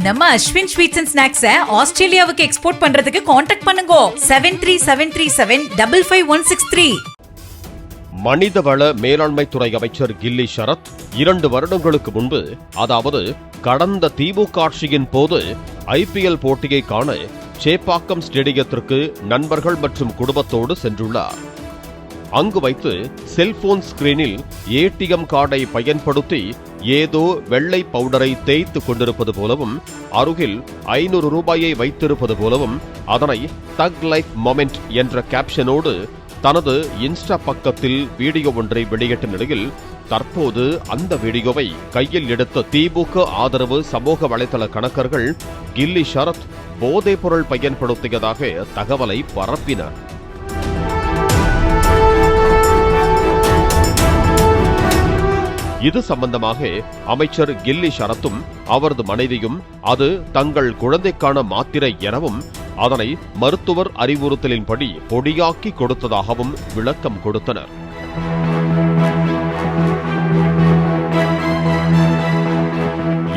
நம்ம Ashwin sweets and ஸ்நாக்ஸை ஆஸ்திரேலியாவுக்கு export பண்றதுக்கு கான்டாக்ட் பண்ணுங்க 7373755163. மனிதவள மேலாண்மை துறை அமைச்சர் கில்லி ஷரத் 2 வருடங்களுக்கு முன்பு, அதாவது கடந்த திமுக ஆட்சியின் போது ஐபிஎல் போட்டியை காண சேப்பாக்கம் ஸ்டேடியத்திற்கு நண்பர்கள் மற்றும் குடும்பத்தோடு சென்றுள்ளார். அங்கு வைத்து செல்போன் ஸ்கிரீனில் ஏடிஎம் கார்டை பயன்படுத்தி ஏதோ வெள்ளை பவுடரை தேய்த்து கொண்டிருப்பது போலவும், அருகில் 500 ரூபாயை வைத்திருப்பது போலவும், அதனை தக் லைஃப் மொமெண்ட் என்ற கேப்ஷனோடு தனது இன்ஸ்டா பக்கத்தில் வீடியோ ஒன்றை வெளியிட்ட நிலையில், தற்போது அந்த வீடியோவை கையில் எடுத்த திமுக ஆதரவு சமூக வலைதள கணக்கர்கள் கில்லி ஷரத் போதைப் பொருள் பயன்படுத்தியதாக தகவலை பரப்பினர். இது சம்பந்தமாக அமைச்சர் கில்லி ஷரத்தும் அவரது மனைவியும் அது தங்கள் குழந்தைக்கான மாத்திரை எனவும், அதனை மருத்துவர் அறிவுறுத்தலின்படி பொடியாக்கி கொடுத்ததாகவும் விளக்கம் கொடுத்தனர்.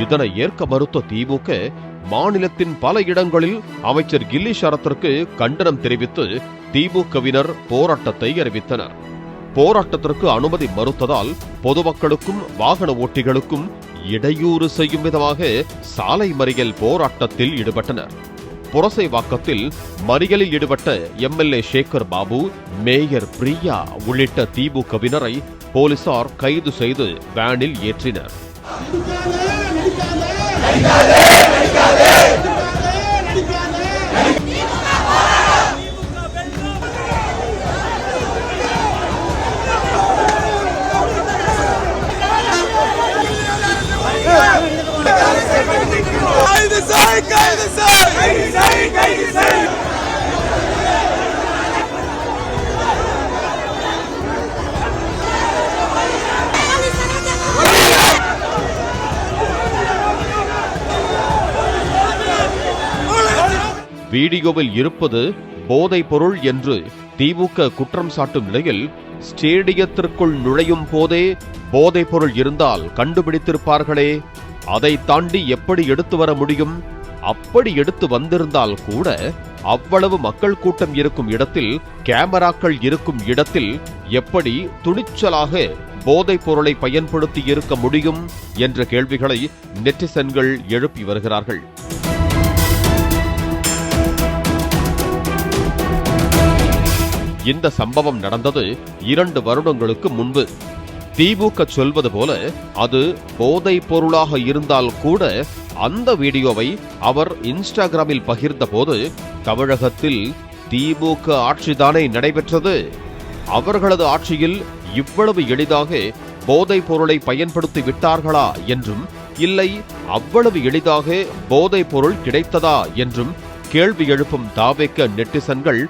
இதனை ஏற்க மறுத்த திமுக மாநிலத்தின் பல இடங்களில் அமைச்சர் கில்லி ஷரத்திற்கு கண்டனம் தெரிவித்து திமுகவினர் போராட்டத்தை அறிவித்தனர். போராட்டத்திற்கு அனுமதி மறுத்ததால் பொதுமக்களுக்கும் வாகன ஓட்டிகளுக்கும் இடையூறு செய்யும் விதமாக சாலை மறியல் போராட்டத்தில் ஈடுபட்டனர். புரசைவாக்கத்தில் மறியலில் ஈடுபட்ட எம்எல்ஏ சேகர் பாபு, மேயர் பிரியா உள்ளிட்ட திமுகவினரை போலீசார் கைது செய்து வேனில் ஏற்றினர். வீடியோவில் இருப்பது போதைப் பொருள் என்று திமுக குற்றம் சாட்டும் நிலையில், ஸ்டேடியத்திற்குள் நுழையும் போதே போதைப் பொருள் இருந்தால் கண்டுபிடித்திருப்பார்களே, அதை தாண்டி எப்படி எடுத்து வர முடியும்? அப்படி எடுத்து வந்திருந்தால் கூட அவ்வளவு மக்கள் கூட்டம் இருக்கும் இடத்தில், கேமராக்கள் இருக்கும் இடத்தில் எப்படி துணிச்சலாக போதைப் பொருளை பயன்படுத்தி இருக்க முடியும் என்ற கேள்விகளை நெட்டிசன்கள் எழுப்பி வருகிறார்கள். இந்த சம்பவம் நடந்தது 2 வருடங்களுக்கு முன்பு. திமுக சொல்வது போல அது போதைப் பொருளாக இருந்தால் கூட அந்த வீடியோவை அவர் இன்ஸ்டாகிராமில் பகிர்ந்த போது, தமிழகத்தில் திமுக ஆட்சிதானே நடைபெற்றது, அவர்களது ஆட்சியில் இவ்வளவு எளிதாக போதைப் பொருளை பயன்படுத்தி விட்டார்களா என்றும், இல்லை அவ்வளவு எளிதாக போதைப் பொருள் கிடைத்ததா என்றும் கேள்வி எழுப்பும் தாவேக்க நெட்டிசன்கள்,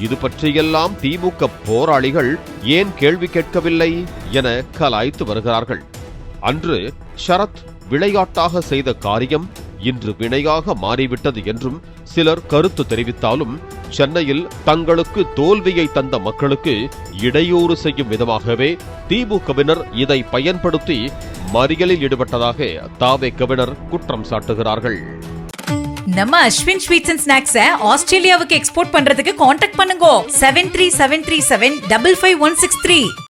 இது பற்றியெல்லாம் திமுக போராளிகள் ஏன் கேள்வி கேட்கவில்லை என கலாய்த்து வருகிறார்கள். அன்று ஷரத் விளையாட்டாக செய்த காரியம் இன்று வினையாக மாறிவிட்டது என்றும் சிலர் கருத்து தெரிவித்தாலும், சென்னையில் தங்களுக்கு தோல்வியை தந்த மக்களுக்கு இடையூறு செய்யும் விதமாகவே திமுகவினர் இதை பயன்படுத்தி மறியலில் ஈடுபட்டதாக தாவேக்கவினர் குற்றம் சாட்டுகிறார்கள். நம்ம அஸ்வின் ஸ்வீட்ஸ் அண்ட் ஸ்நாக்ஸை ஆஸ்திரேலியாவுக்கு எக்ஸ்போர்ட் பண்றதுக்கு கான்டாக்ட் பண்ணுங்க 7373755163.